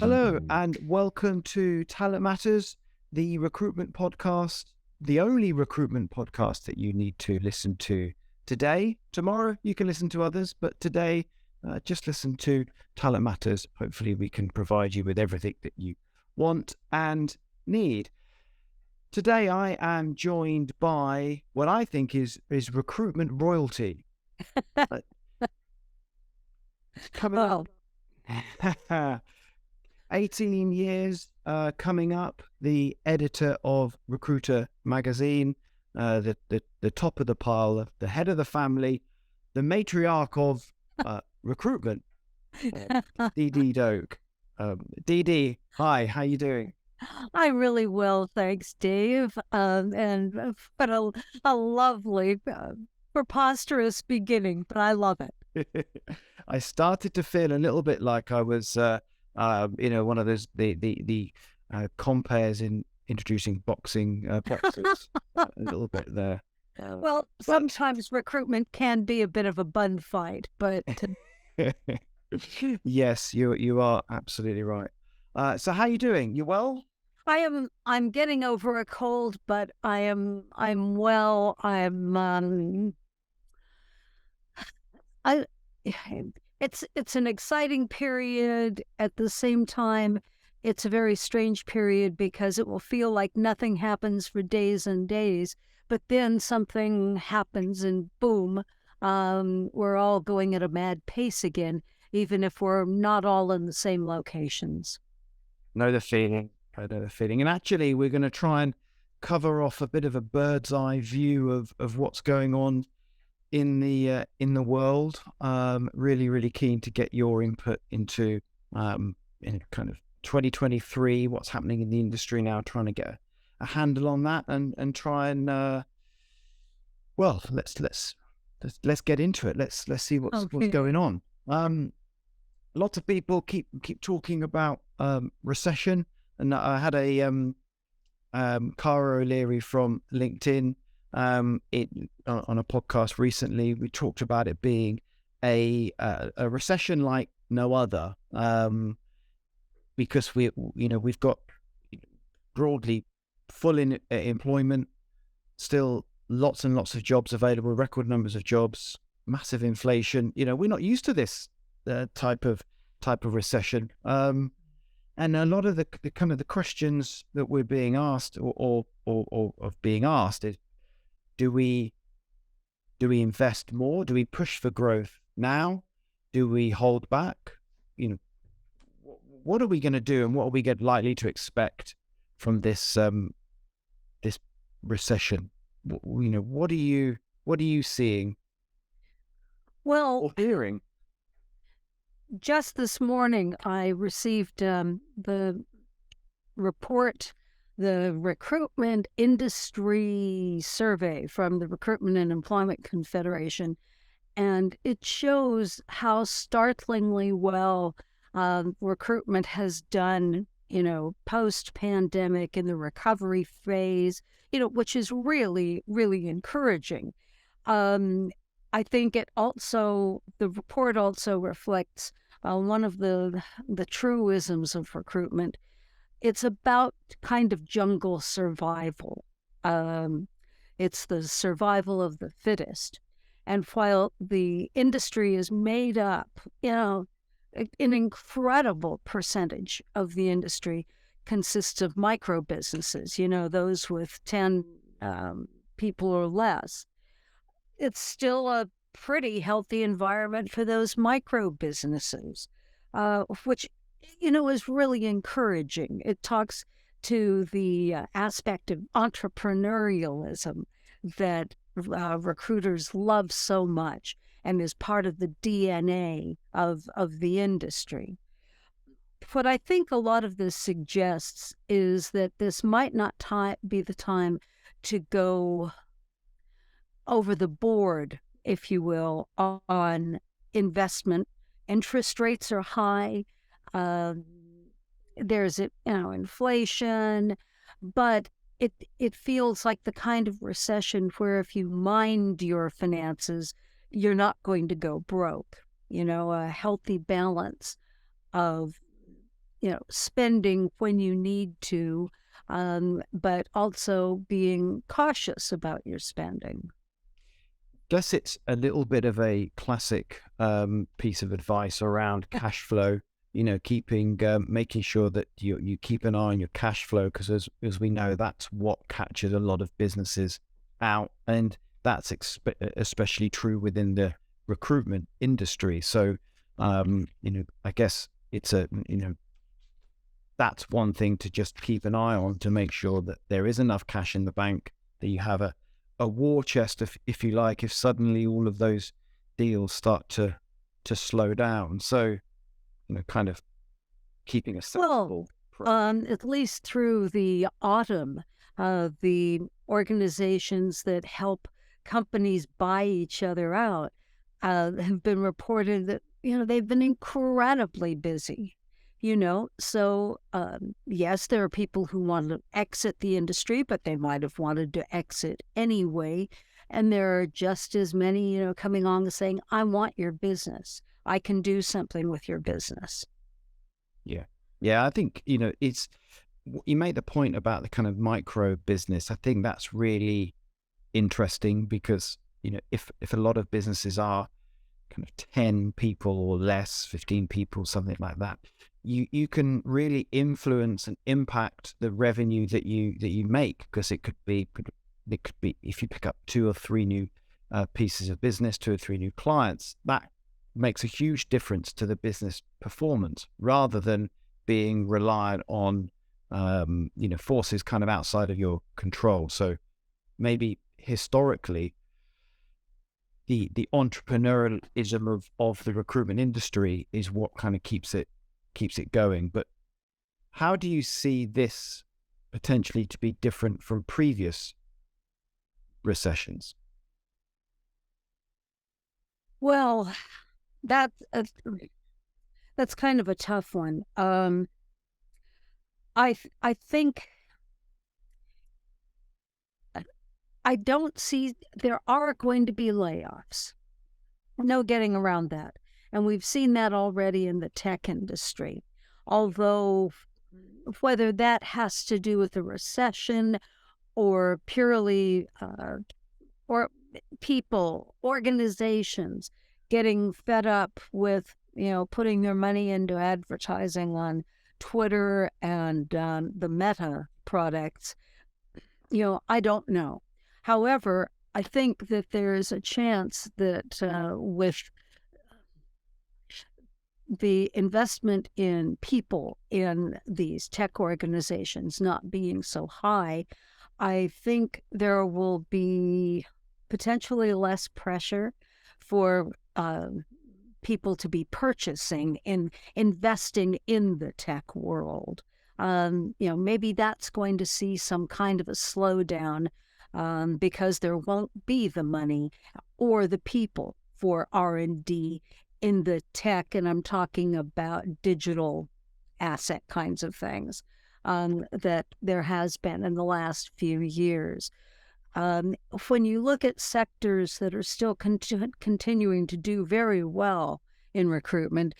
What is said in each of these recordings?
Hello, and welcome to Talent Matters, the recruitment podcast, the only recruitment podcast that you need to listen to today. Tomorrow, you can listen to others, but today, just listen to Talent Matters. Hopefully, we can provide you with everything that you want and need. Today, I am joined by what I think is recruitment royalty. Coming Well, up. 18 years coming up, the editor of Recruiter magazine, the top of the pile, the head of the family, the matriarch of recruitment, Dee Dee Doke. Dee Dee, hi, how you doing? I'm really well, thanks, Dave. But a lovely, preposterous beginning, but I love it. I started to feel a little bit like I was, one of those the compares in introducing boxing boxers. A little bit there. Well, sometimes recruitment can be a bit of a bun fight, but Yes, you are absolutely right. So how you doing? You well? I'm getting over a cold, but I'm well. I it's an exciting period. At the same time, it's a very strange period because it will feel like nothing happens for days and days, but then something happens and boom, we're all going at a mad pace again, even if we're not all in the same locations. Know the feeling. I know the feeling. And actually, we're going to try and cover off a bit of a bird's eye view of what's going on in the world. Really keen to get your input into in kind of 2023, what's happening in the industry now, trying to get a handle on that and try and well, let's get into it. Let's see what's going on. Lots of people keep talking about recession, and I had a Cara O'Leary from LinkedIn on a podcast recently. We talked about it being a recession like no other, because we've got broadly full employment, still lots and lots of jobs available, record numbers of jobs, massive inflation. We're not used to this type of recession. And a lot of the kind of the questions that we're being asked or of being asked is, do we invest more? Do we push for growth now? Do we hold back? What are we going to do, and what are we likely to expect from this this recession? What are you seeing? Well, or hearing? just this morning, I received the report, the recruitment industry survey from the Recruitment and Employment Confederation, and it shows how startlingly well recruitment has done, post-pandemic in the recovery phase, which is really, really encouraging. I think the report also reflects one of the truisms of recruitment. It's about kind of jungle survival. It's the survival of the fittest. And while the industry is made up, an incredible percentage of the industry consists of micro businesses, those with 10 people or less. It's still a pretty healthy environment for those micro businesses, which, is really encouraging. It talks to the aspect of entrepreneurialism that recruiters love so much and is part of the DNA of the industry. What I think a lot of this suggests is that this might not be the time to go over the board, if you will, on investment. Interest rates are high. There's inflation, but it feels like the kind of recession where if you mind your finances, you're not going to go broke. A healthy balance of spending when you need to, but also being cautious about your spending. Guess it's a little bit of a classic piece of advice around cash flow. Keeping making sure that you keep an eye on your cash flow, because as we know, that's what catches a lot of businesses out, and that's especially true within the recruitment industry. So, I guess it's that's one thing to just keep an eye on, to make sure that there is enough cash in the bank, that you have a war chest, if you like, if suddenly all of those deals start to slow down. So, kind of keeping a Well, sensible approach. at least through the autumn, the organizations that help companies buy each other out have been reported that, they've been incredibly busy. So yes, there are people who want to exit the industry, but they might have wanted to exit anyway. And there are just as many, coming on and saying, I want your business. I can do something with your business. Yeah. Yeah, I think, it's, you made the point about the kind of micro business. I think that's really interesting, because, if a lot of businesses are kind of 10 people or less, 15 people, something like that, you can really influence and impact the revenue that you make, because it could be if you pick up two or three new pieces of business, two or three new clients, that makes a huge difference to the business performance, rather than being reliant on forces kind of outside of your control. So maybe historically, the entrepreneurialism of the recruitment industry is what kind of keeps it going. But how do you see this potentially to be different from previous recessions? Well, that that's kind of a tough one. I think I don't see there are going to be layoffs. No getting around that. And we've seen that already in the tech industry. Although whether that has to do with the recession or purely or people, organizations getting fed up with, putting their money into advertising on Twitter and the Meta products, I don't know. However, I think that there's a chance that with the investment in people in these tech organizations not being so high, I think there will be potentially less pressure for people to be purchasing and investing in the tech world. Maybe that's going to see some kind of a slowdown because there won't be the money or the people for R&D in the tech, and I'm talking about digital asset kinds of things that there has been in the last few years. When you look at sectors that are still continuing to do very well in recruitment,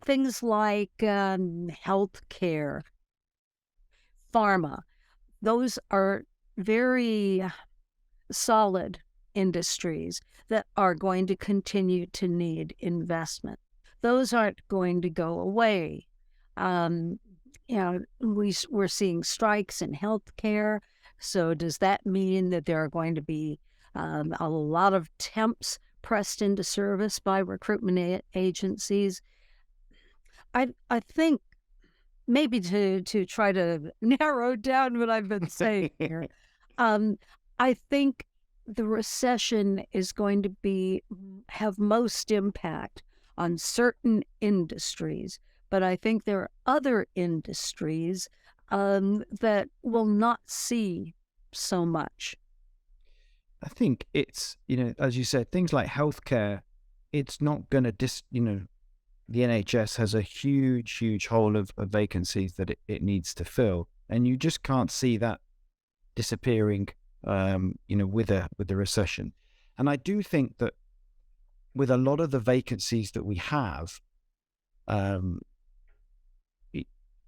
things like healthcare, pharma, those are very solid industries that are going to continue to need investment. Those aren't going to go away. We're seeing strikes in healthcare. So does that mean that there are going to be a lot of temps pressed into service by recruitment agencies? I think maybe to try to narrow down what I've been saying here, I think the recession is going to have most impact on certain industries, but I think there are other industries that will not see so much. I think it's, as you said, things like healthcare, it's not going to the NHS has a huge hole of vacancies that it needs to fill. And you just can't see that disappearing, with a recession. And I do think that with a lot of the vacancies that we have,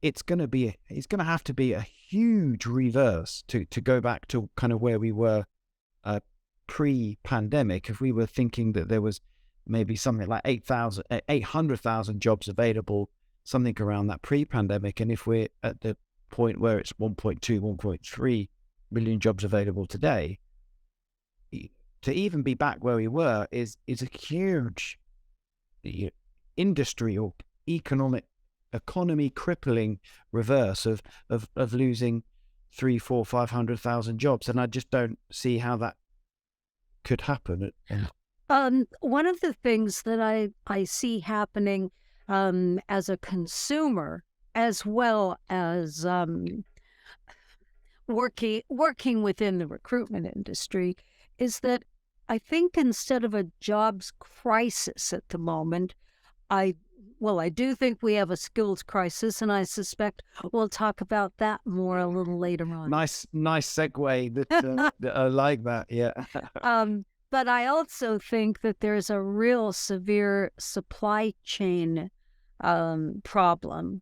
it's going to have to be a huge reverse to go back to kind of where we were pre-pandemic. If we were thinking that there was maybe something like 800,000 jobs available, something around that pre-pandemic, and if we're at the point where it's 1.2, 1.3 million jobs available today, to even be back where we were is a huge industry or economy crippling reverse of losing 3, 4, 500,000 jobs, and I just don't see how that could happen. One of the things that I see happening as a consumer, as well as working within the recruitment industry, is that I think instead of a jobs crisis at the moment, I do think we have a skills crisis, and I suspect we'll talk about that more a little later on. Nice segue. That I like that. Yeah. But I also think that there's a real severe supply chain problem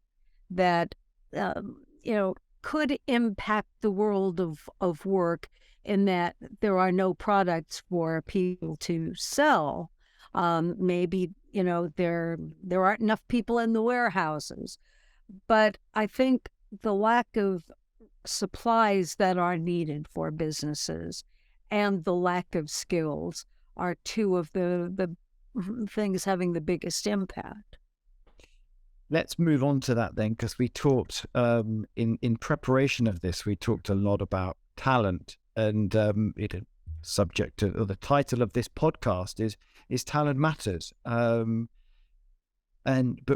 that could impact the world of work, in that there are no products for people to sell. Maybe there aren't enough people in the warehouses, but I think the lack of supplies that are needed for businesses and the lack of skills are two of the things having the biggest impact. Let's move on to that then, because we talked in preparation of this, we talked a lot about talent, and subject to, or the title of this podcast is Talent Matters. But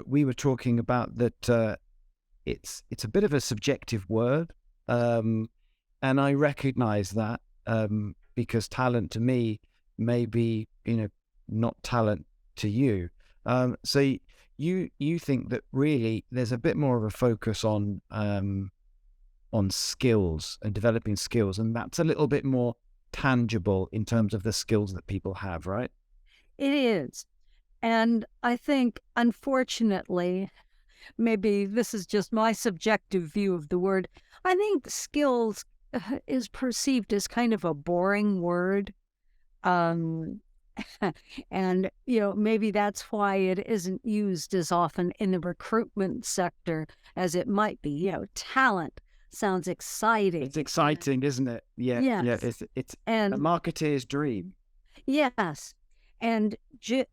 we were talking about that it's a bit of a subjective word, and I recognize that because talent to me may be not talent to you. So you think that really there's a bit more of a focus on skills and developing skills, and that's a little bit more tangible in terms of the skills that people have, right? It is. And I think, unfortunately, maybe this is just my subjective view of the word, I think skills is perceived as kind of a boring word. And, maybe that's why it isn't used as often in the recruitment sector as it might be. Talent sounds exciting. It's exciting, isn't it? Yeah. Yes. Yeah. It's a marketeer's dream. Yes. And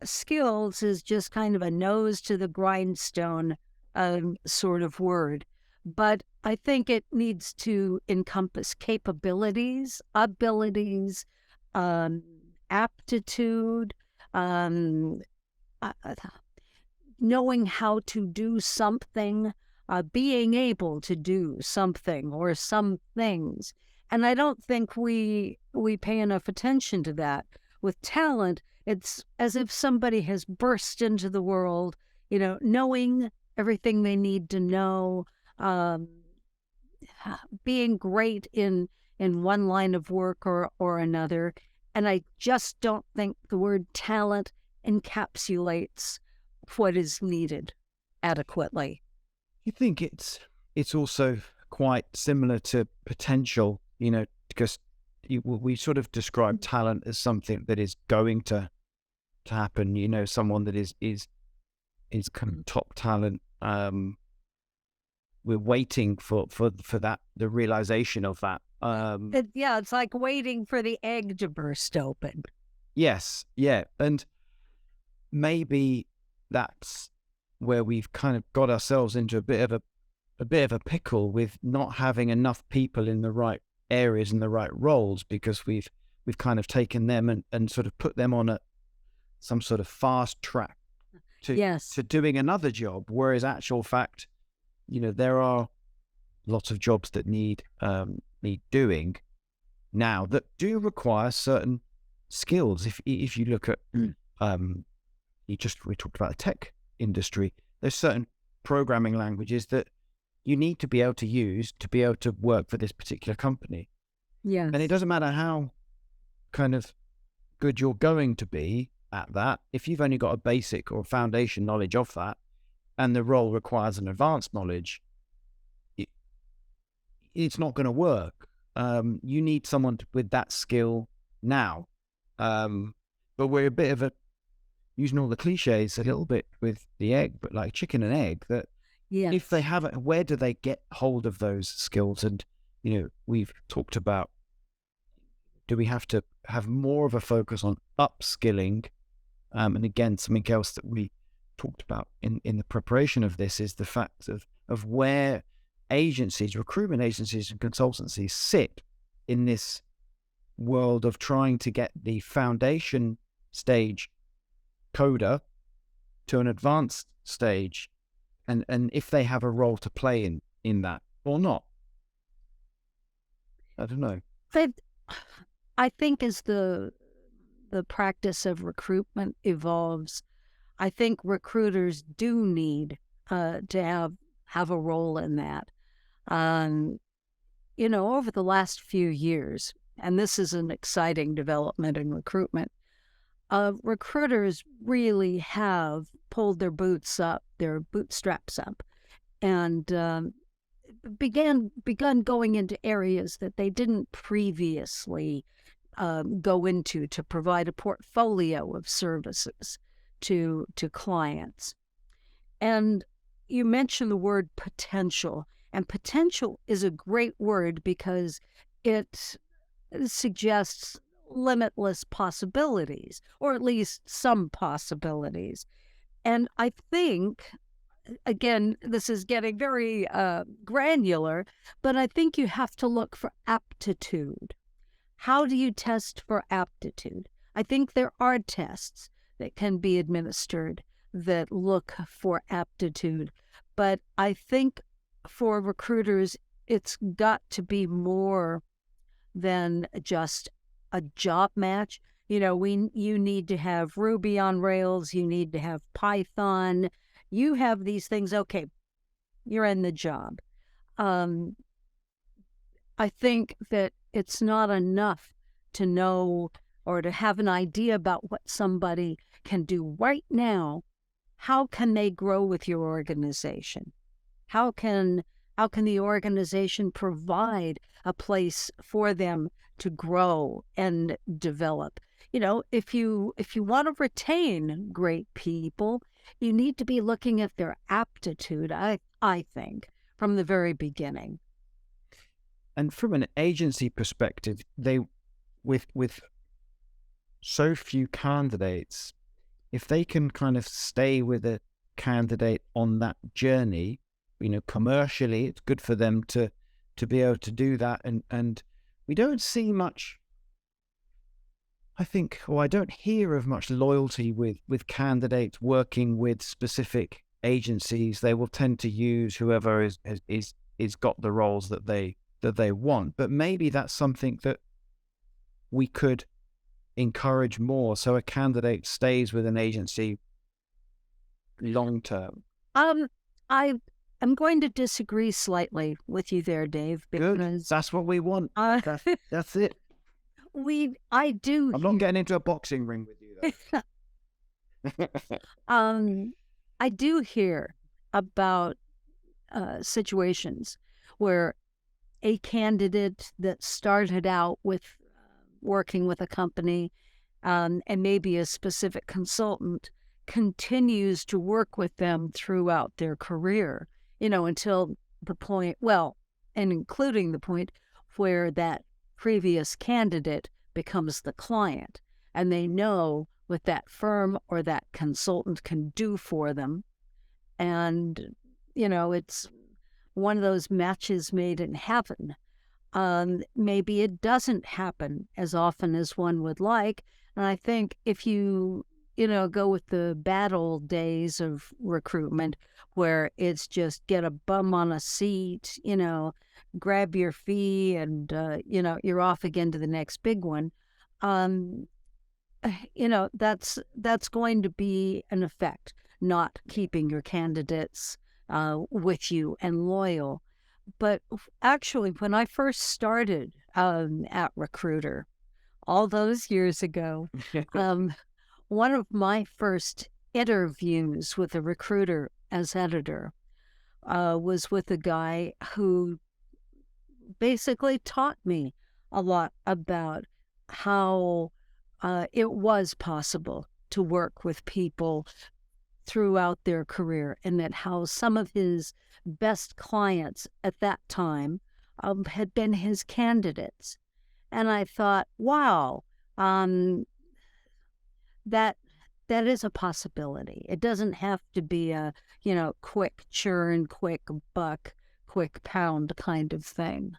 skills is just kind of a nose to the grindstone sort of word. But I think it needs to encompass capabilities, abilities, aptitude, knowing how to do something, being able to do something or some things. And I don't think we pay enough attention to that. With talent, it's as if somebody has burst into the world, knowing everything they need to know, being great in one line of work or another. And I just don't think the word talent encapsulates what is needed adequately. You think it's also quite similar to potential, because we sort of describe talent as something that is going to happen. Someone that is kind of top talent. We're waiting for that, the realization of that. It's like waiting for the egg to burst open. Yes, yeah, and maybe that's where we've kind of got ourselves into a bit of a pickle with not having enough people in the right areas and the right roles, because we've kind of taken them and sort of put them on some sort of fast track to doing another job, whereas actual fact, there are lots of jobs that need doing now that do require certain skills. If you look at we talked about the tech industry, there's certain programming languages that you need to be able to use to be able to work for this particular company. Yeah. And it doesn't matter how kind of good you're going to be at that, if you've only got a basic or foundation knowledge of that, and the role requires an advanced knowledge, it's not going to work. You need someone with that skill now. But we're a bit of a, using all the cliches a little bit with the egg, but like chicken and egg, that if they Yes. have it, where do they get hold of those skills? And, we've talked about, do we have to have more of a focus on upskilling? And again, something else that we talked about in the preparation of this is the fact of where agencies, recruitment agencies and consultancies sit in this world of trying to get the foundation stage coder to an advanced stage, and if they have a role to play in that or not. I don't know. But I think as the practice of recruitment evolves, I think recruiters do need to have a role in that. Um, over the last few years, and this is an exciting development in recruitment, recruiters really have pulled their bootstraps up, and begun going into areas that they didn't previously go into to provide a portfolio of services to clients. And you mentioned the word potential, and potential is a great word because it suggests limitless possibilities, or at least some possibilities. And I think, again, this is getting very granular, but I think you have to look for aptitude. How do you test for aptitude? I think there are tests that can be administered that look for aptitude, but I think for recruiters, it's got to be more than just a job match. You need to have Ruby on Rails, you need to have Python. You have these things, okay, you're in the job. I think that it's not enough to know or to have an idea about what somebody can do right now. How can they grow with your organization? How can the organization provide a place for them to grow and develop? If you want to retain great people, you need to be looking at their aptitude, I think, from the very beginning. And from an agency perspective, they, with so few candidates, if they can kind of stay with a candidate on that journey, commercially, it's good for them to be able to do that. And we don't see much, I think, or I don't hear of much loyalty with candidates working with specific agencies. They will tend to use whoever is got the roles that they want. But maybe that's something that we could encourage more, so a candidate stays with an agency long term. I'm going to disagree slightly with you there, Dave, Good. because That's what we want. That's it. I do. I'm not getting into a boxing ring with you, though. I do hear about situations where a candidate that started out with working with a company and maybe a specific consultant continues to work with them throughout their career, until the point, and including the point where that previous candidate becomes the client, and they know what that firm or that consultant can do for them. And, it's one of those matches made in heaven. Maybe it doesn't happen as often as one would like. And I think if you, go with the bad old days of recruitment where it's just get a bum on a seat, grab your fee and, you're off again to the next big one. That's going to be an effect, not keeping your candidates with you and loyal. But actually, when I first started at Recruiter all those years ago, one of my first interviews with a recruiter as editor was with a guy who basically taught me a lot about how it was possible to work with people throughout their career, and that how some of his best clients at that time had been his candidates. And I thought, wow, um, that that is a possibility. It doesn't have to be a, quick churn, quick buck, quick pound kind of thing.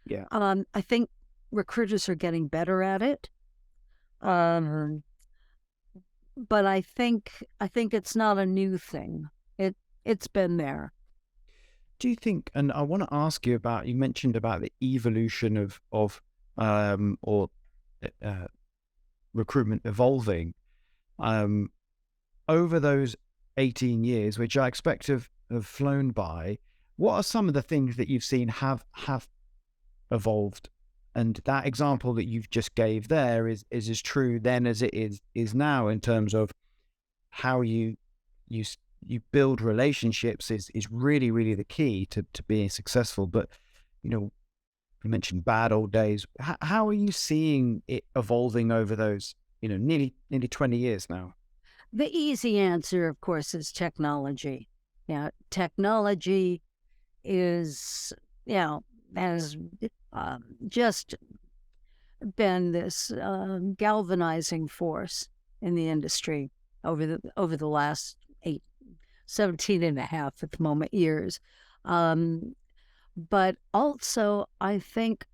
Yeah. I think recruiters are getting better at it. Um, but I think it's not a new thing. It's been there. Do you think, and I want to ask you about, you mentioned about the evolution or uh, recruitment evolving over those 18 years, which I expect have flown by. What are some of the things that you've seen have evolved? And that example that you've just gave there is as true then as it is now, in terms of how you you build relationships is really, really the key to being successful. But you mentioned bad old days. How are you seeing it evolving over those nearly 20 years now? The easy answer, of course, is technology. Yeah, technology is, has just been this galvanizing force in the industry over the last 17 and a half at the moment years. But also, I think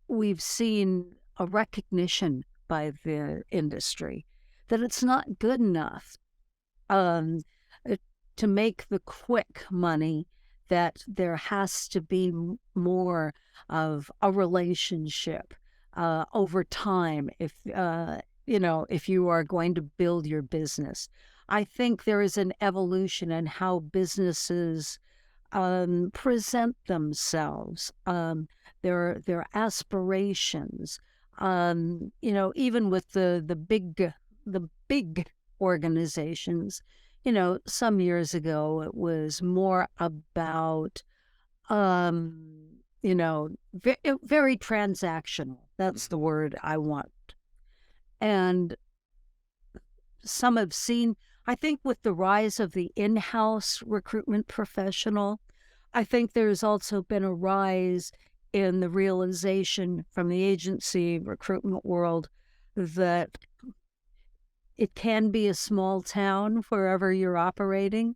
we've seen a recognition by the industry that it's not good enough um, to make the quick money, that there has to be more of a relationship over time if you are going to build your business. I think there is an evolution in how businesses present themselves, their aspirations. Even with the big organizations. Some years ago it was more about very transactional. That's the word I want. And some have seen, I think, with the rise of the in-house recruitment professional, I think there's also been a rise in the realization from the agency recruitment world that it can be a small town wherever you're operating,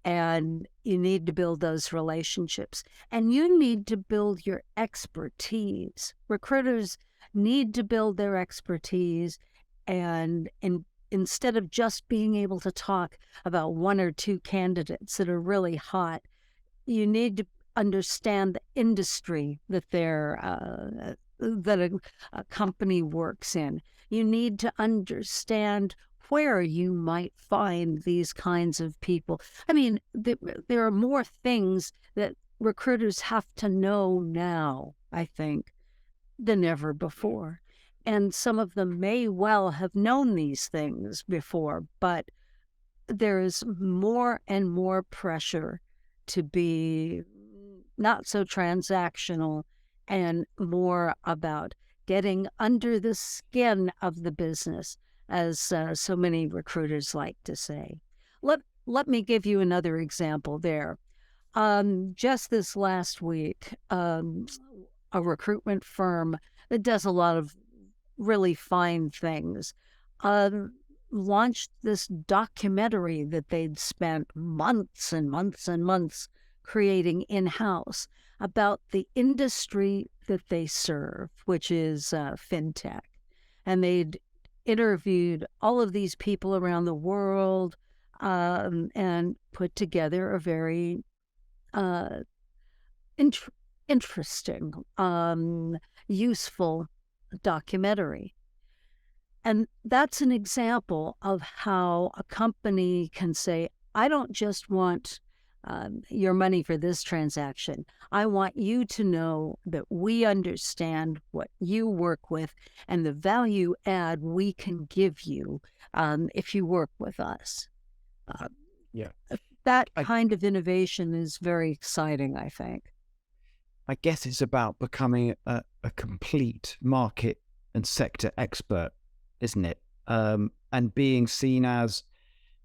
and you need to build those relationships, and you need to build your expertise. Recruiters need to build their expertise, and instead of just being able to talk about one or two candidates that are really hot, you need to understand the industry that a company works in. You need to understand where you might find these kinds of people. I mean, there are more things that recruiters have to know now, I think, than ever before. And some of them may well have known these things before, but there's more and more pressure to be not so transactional and more about getting under the skin of the business, as so many recruiters like to say. Let me give you another example there. Just this last week, a recruitment firm that does a lot of really fine things launched this documentary that they'd spent months and months and months creating in-house about the industry that they serve, which is fintech. And they'd interviewed all of these people around the world and put together a very interesting, useful documentary. And that's an example of how a company can say, I don't just want your money for this transaction. I want you to know that we understand what you work with and the value add we can give you if you work with us. Yeah. That I kind of innovation is very exciting, I think. I guess it's about becoming a complete market and sector expert, isn't it? And being seen as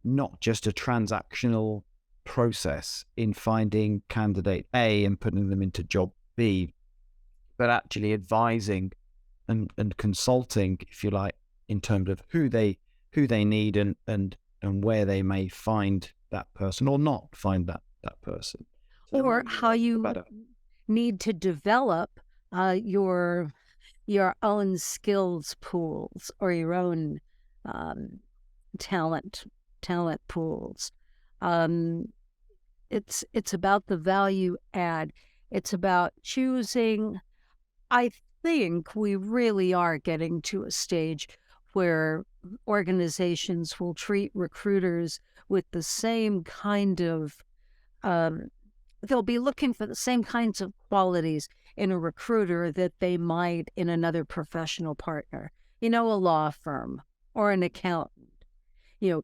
not just a transactional process in finding candidate A and putting them into job B, but actually advising and consulting, if you like, in terms of who they need and where they may find that person or not find that person. So Or how you better. need to develop your own skills pools or your own um, talent pools. Um, it's about the value add. It's about choosing. I think we really are getting to a stage where organizations will treat recruiters with the same kind of um, they'll be looking for the same kinds of qualities in a recruiter that they might in another professional partner, a law firm or an accountant.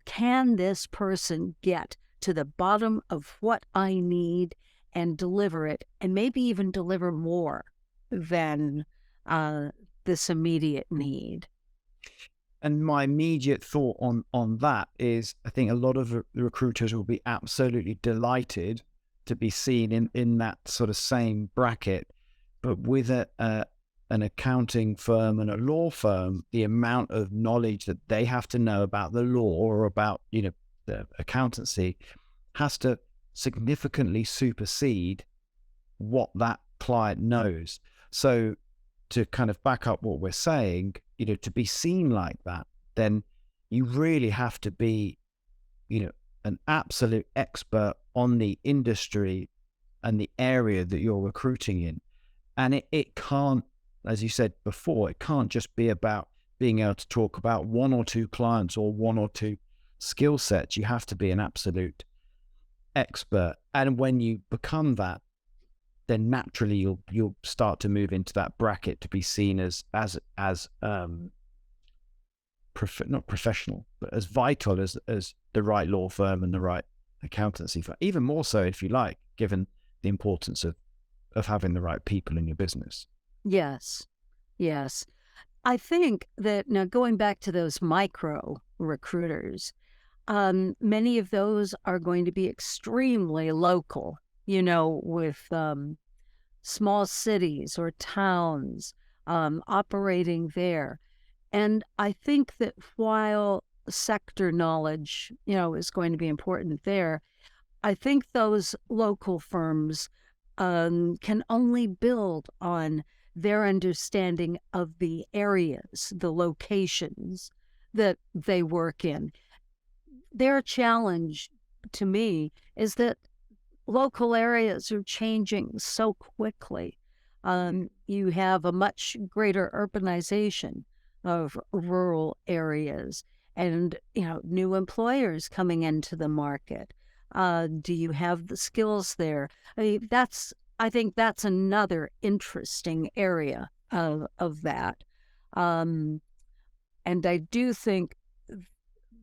Can this person get to the bottom of what I need and deliver it, and maybe even deliver more than uh, this immediate need? And my immediate thought on that is, I think a lot of the recruiters will be absolutely delighted to be seen in that sort of same bracket, but with an accounting firm and a law firm, the amount of knowledge that they have to know about the law or about the accountancy has to significantly supersede what that client knows. So to kind of back up what we're saying, to be seen like that, then you really have to be, an absolute expert on the industry and the area that you're recruiting in. And it can't, as you said before, it can't just be about being able to talk about one or two clients or one or two skill sets. You have to be an absolute expert. And when you become that, then naturally you'll start to move into that bracket to be seen as not professional, but as vital as the right law firm and the right accountancy firm. Even more so, if you like, given the importance of having the right people in your business. Yes, yes. I think that now going back to those micro recruiters, many of those are going to be extremely local, with small cities or towns operating there. And I think that while sector knowledge, is going to be important there, I think those local firms can only build on their understanding of the areas, the locations that they work in. Their challenge to me is that local areas are changing so quickly. You have a much greater urbanization of rural areas and, new employers coming into the market. Do you have the skills there? I think that's another interesting area of that. And I do think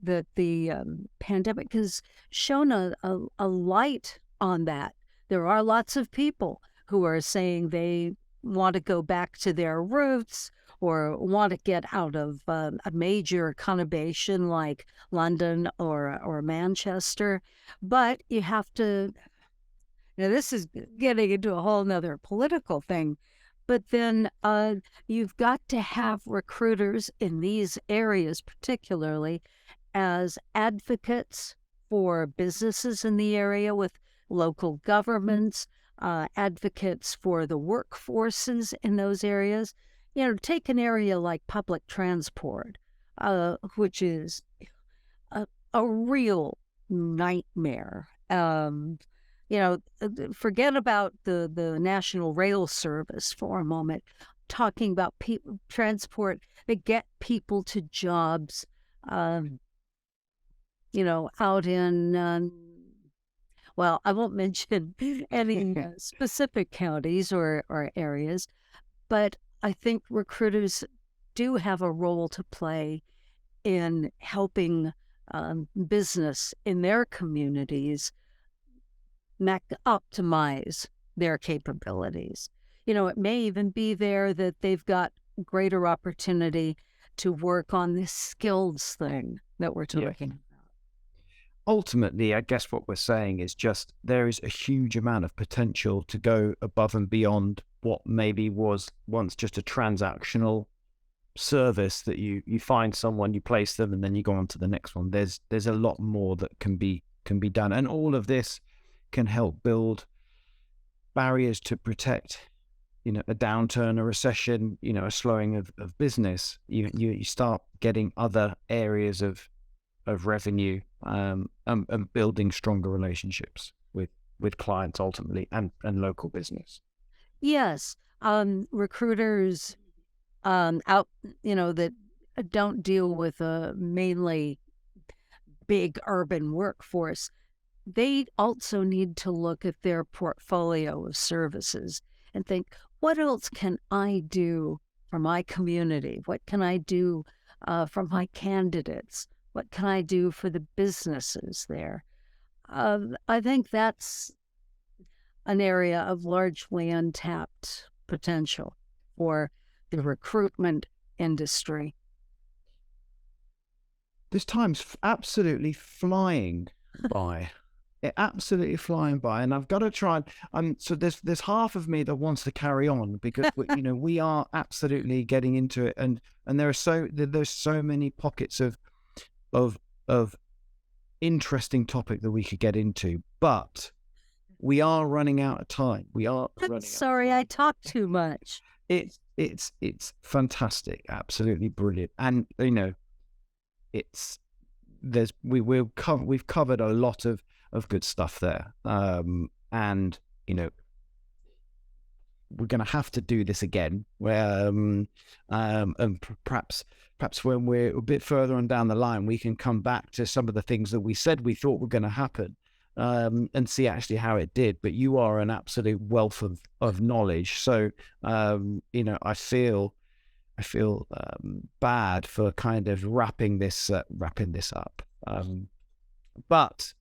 that the pandemic has shown a light on that. There are lots of people who are saying they want to go back to their roots or want to get out of a major conurbation like London or Manchester. But you have to, this is getting into a whole nother political thing. But then you've got to have recruiters in these areas, particularly as advocates for businesses in the area with local governments, advocates for the workforces in those areas. Take an area like public transport, which is a real nightmare. Forget about the National Rail Service for a moment. Talking about transport that get people to jobs, out in, well, I won't mention any specific counties or areas, but I think recruiters do have a role to play in helping business in their communities optimize their capabilities. it may even be there that they've got greater opportunity to work on this skills thing that we're talking about. Ultimately, I guess what we're saying is just there is a huge amount of potential to go above and beyond what maybe was once just a transactional service that you find someone, you place them, and then you go on to the next one. There's a lot more that can be done, and all of this can help build barriers to protect, a downturn, a recession, a slowing of business. You start getting other areas of revenue, and building stronger relationships with clients ultimately, and local business. Yes, recruiters out, that don't deal with a mainly big urban workforce, they also need to look at their portfolio of services and think, what else can I do for my community? What can I do for my candidates? What can I do for the businesses there? I think that's an area of largely untapped potential for the recruitment industry. This time's absolutely flying by. It absolutely flying by, and I've got to try. So there's half of me that wants to carry on because we are absolutely getting into it, and there's so many pockets of interesting topic that we could get into, but we are running out of time. Sorry, I talk too much. It's fantastic, absolutely brilliant, and we've covered a lot of good stuff there, and we're going to have to do this again, and perhaps when we're a bit further on down the line, we can come back to some of the things that we said we thought were going to happen, and see actually how it did. But you are an absolute wealth of knowledge, so I feel bad for kind of wrapping this up, but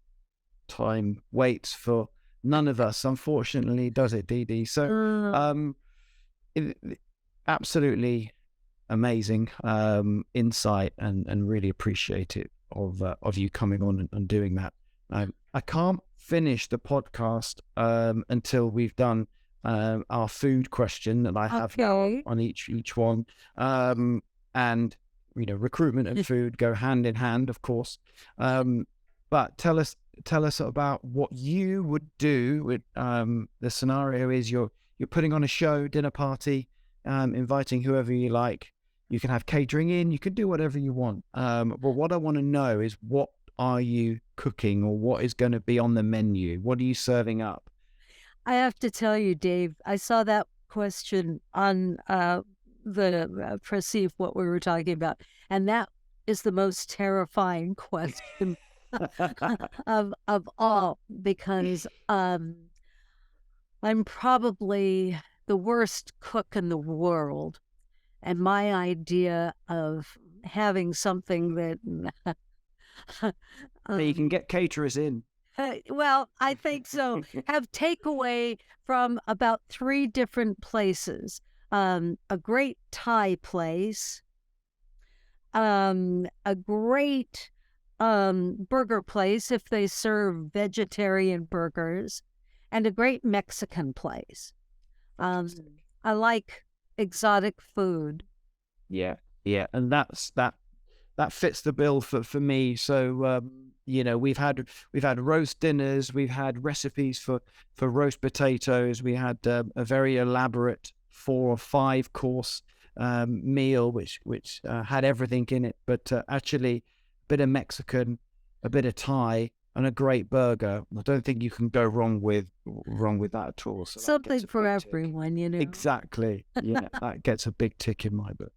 time waits for none of us, unfortunately, does it, Dee Dee? So absolutely amazing insight, and really appreciate it of you coming on and doing that. I can't finish the podcast until we've done our food question that I have on each one, and recruitment and food go hand in hand, of course. But tell us about what you would do with the scenario is you're putting on a show, dinner party, inviting whoever you like. You can have catering in, you can do whatever you want. But what I want to know is, what are you cooking, or what is going to be on the menu? What are you serving up? I have to tell you, Dave, I saw that question on the perceive what we were talking about, and that is the most terrifying question of all, because I'm probably the worst cook in the world, and my idea of having something that You can get caterers in. Well, I think so. Have takeaway from about 3 different places. A great Thai place, a great burger place if they serve vegetarian burgers, and a great Mexican place. I like exotic food. Yeah, and that fits the bill for me. So we've had roast dinners, we've had recipes for roast potatoes, we had a very elaborate 4 or 5 course meal which had everything in it, but actually a bit of Mexican, a bit of Thai, and a great burger. I don't think you can go wrong with that at all. So something for everyone, Exactly. Yeah, that gets a big tick in my book.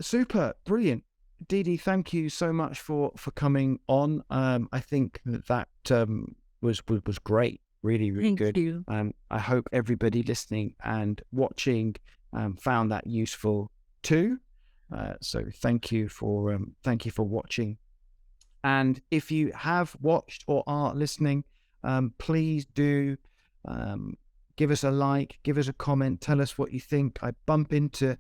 Super, brilliant. Dee Dee, thank you so much for coming on. I think that was great, really Thank good. you. I hope everybody listening and watching found that useful too. So thank you for watching. And if you have watched or are listening, please do give us a like, give us a comment, tell us what you think. I bump into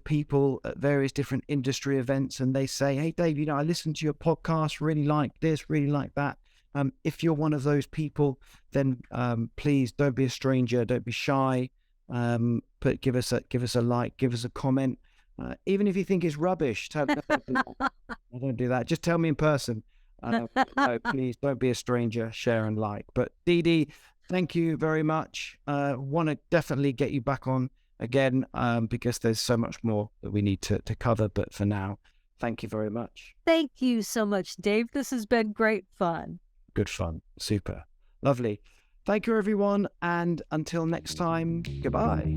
people at various different industry events, and they say, hey, Dave, I listened to your podcast, really like this, really like that. If you're one of those people, then please don't be a stranger, don't be shy. But give us a like, give us a comment. Even if you think it's rubbish, I don't do that. Just tell me in person. No, please don't be a stranger, share and like. But Dee Dee, thank you very much. Want to definitely get you back on again because there's so much more that we need to cover. But for now, thank you very much. Thank you so much, Dave. This has been great fun. Good fun. Super. Lovely. Thank you, everyone. And until next time, goodbye.